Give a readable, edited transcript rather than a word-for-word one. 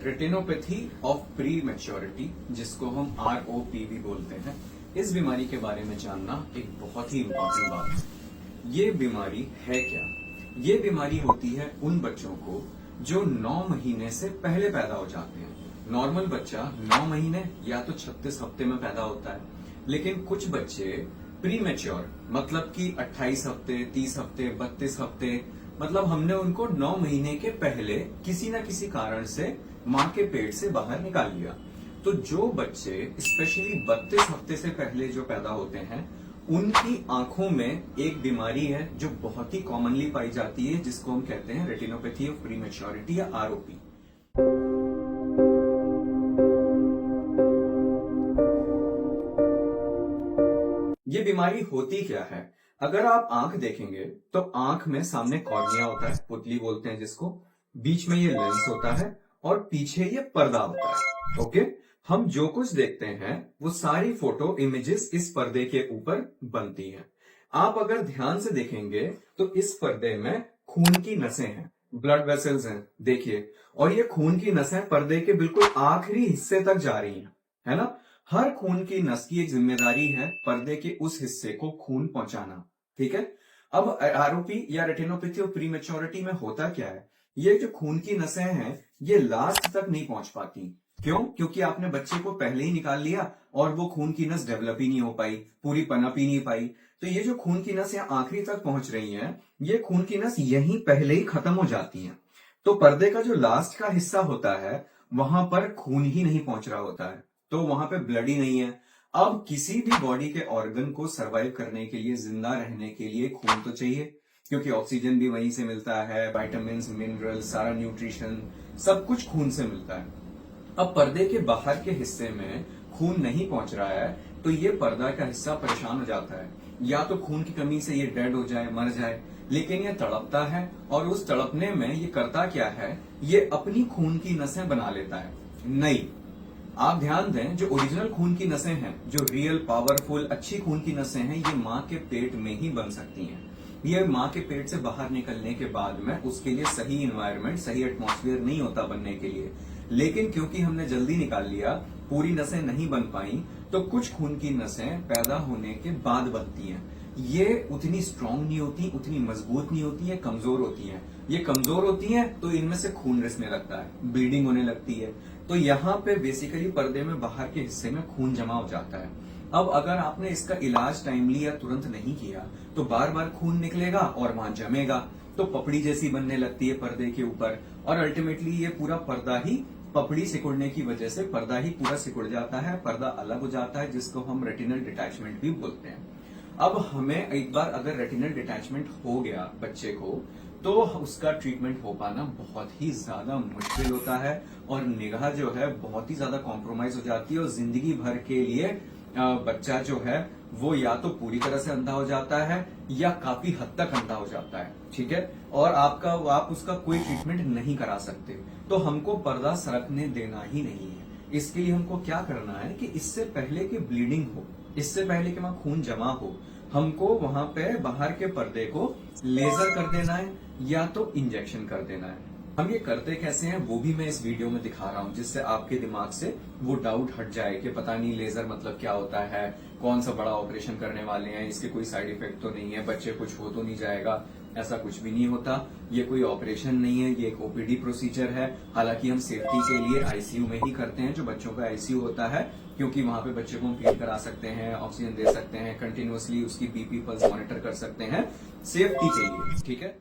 Retinopathy of pre maturity, जिसको हम ROP भी बोलते हैं, इस बीमारी के बारे में जानना एक बहुत ही इम्पोर्टेंट बात है। ये बीमारी है क्या? ये बीमारी होती है उन बच्चों को जो 9 महीने से पहले पैदा हो जाते हैं। नॉर्मल बच्चा 9 महीने या तो 36 हफ्ते में पैदा होता है, लेकिन कुछ बच्चे प्री मैच्योर मतलब कि 28 हफ्ते, 30 हफ्ते, 32 हफ्ते, मतलब हमने उनको 9 महीने के पहले किसी न किसी कारण से मां के पेट से बाहर निकाल लिया। तो जो बच्चे स्पेशली 32 हफ्ते से पहले जो पैदा होते हैं, उनकी आंखों में एक बीमारी है जो बहुत ही कॉमनली पाई जाती है, जिसको हम कहते हैं रेटिनोपैथी ऑफ प्री मैच्योरिटी या ROP। ये बीमारी होती क्या है? अगर आप आंख देखेंगे तो आंख में सामने कॉर्निया होता है, पुतली बोलते हैं जिसको, बीच में ये लेंस होता है और पीछे ये पर्दा होता है। ओके, हम जो कुछ देखते हैं वो सारी फोटो इमेजेस इस पर्दे के ऊपर बनती हैं। आप अगर ध्यान से देखेंगे तो इस पर्दे में खून की नसें हैं, ब्लड वेसल्स हैं, देखिए, और ये खून की नसें पर्दे के बिल्कुल आखिरी हिस्से तक जा रही हैं, है ना। हर खून की नस की एक जिम्मेदारी है पर्दे के उस हिस्से को खून पहुंचाना, ठीक है। अब ROP या रेटिनोपैथी ऑफ प्री मैच्योरिटी में होता क्या है? ये जो खून की नसें हैं ये लास्ट तक नहीं पहुंच पाती। क्यों? क्योंकि आपने बच्चे को पहले ही निकाल लिया और वो खून की नस डेवलप ही नहीं हो पाई, पूरी पनप ही नहीं पाई। तो ये जो खून की नस यहाँ आखिरी तक पहुंच रही है, ये खून की नस यहीं पहले ही खत्म हो जाती है। तो पर्दे का जो लास्ट का हिस्सा होता है वहां पर खून ही नहीं पहुंच रहा होता है, तो वहां पे ब्लड ही नहीं है। अब किसी भी बॉडी के ऑर्गन को सरवाइव करने के लिए, जिंदा रहने के लिए खून तो चाहिए, क्योंकि ऑक्सीजन भी वहीं से मिलता है, विटामिन्स, मिनरल्स, सारा न्यूट्रिशन सब कुछ खून से मिलता है। अब पर्दे के बाहर के हिस्से में खून नहीं पहुंच रहा है तो ये पर्दा का हिस्सा परेशान हो जाता है, या तो खून की कमी से ये डेड हो जाए, मर जाए, लेकिन ये तड़पता है और उस तड़पने में ये करता क्या है, ये अपनी खून की नसें बना लेता है। नहीं, आप ध्यान दें, जो ओरिजिनल खून की नसें हैं, जो रियल पावरफुल अच्छी खून की नसें हैं, ये मां के पेट में ही बन सकती हैं। ये मां के पेट से बाहर निकलने के बाद में उसके लिए सही इन्वायरमेंट, सही एटमॉस्फेयर नहीं होता बनने के लिए। लेकिन क्योंकि हमने जल्दी निकाल लिया, पूरी नसें नहीं बन पाई, तो कुछ खून की नसें पैदा होने के बाद बनती हैं। ये उतनी स्ट्रांग नहीं होती, उतनी मजबूत नहीं होती है, कमजोर होती हैं। ये कमजोर होती हैं तो इनमें से खून रिसने लगता है, ब्लीडिंग होने लगती है। तो यहाँ पे बेसिकली पर्दे में बाहर के हिस्से में खून जमा हो जाता है। अब अगर आपने इसका इलाज टाइमली या तुरंत नहीं किया तो बार बार खून निकलेगा और वहां जमेगा, तो पपड़ी जैसी बनने लगती है पर्दे के ऊपर, और अल्टीमेटली ये पूरा पर्दा ही, पपड़ी सिकुड़ने की वजह से पर्दा ही पूरा सिकुड़ जाता है, पर्दा अलग हो जाता है, जिसको हम रेटिनल डिटैचमेंट भी बोलते हैं। अब हमें एक बार अगर रेटिनल डिटैचमेंट हो गया बच्चे को, तो उसका ट्रीटमेंट हो पाना बहुत ही ज्यादा मुश्किल होता है और निगाह जो है बहुत ही ज्यादा कॉम्प्रोमाइज हो जाती है, और जिंदगी भर के लिए बच्चा जो है वो या तो पूरी तरह से अंधा हो जाता है या काफी हद तक अंधा हो जाता है, ठीक है। और आप उसका कोई ट्रीटमेंट नहीं करा सकते। तो हमको पर्दा सरकने देना ही नहीं है। इसके लिए हमको क्या करना है कि इससे पहले कि ब्लीडिंग हो, इससे पहले कि वहां खून जमा हो, हमको वहां पे बाहर के पर्दे को लेजर कर देना है या तो इंजेक्शन कर देना है। हम ये करते कैसे हैं वो भी मैं इस वीडियो में दिखा रहा हूं, जिससे आपके दिमाग से वो डाउट हट जाए कि पता नहीं लेजर मतलब क्या होता है, कौन सा बड़ा ऑपरेशन करने वाले हैं, इसके कोई साइड इफेक्ट तो नहीं है, बच्चे कुछ हो तो नहीं जाएगा। ऐसा कुछ भी नहीं होता, ये कोई ऑपरेशन नहीं है, ये एक OPD प्रोसीजर है। हालांकि हम सेफ्टी के लिए ICU में ही करते हैं, जो बच्चों का ICU होता है, क्योंकि वहां पे बच्चे को हम फीड करा सकते हैं, ऑक्सीजन दे सकते हैं, कंटिन्यूअसली उसकी BP पल्स मॉनिटर कर सकते हैं, सेफ्टी के लिए, ठीक है।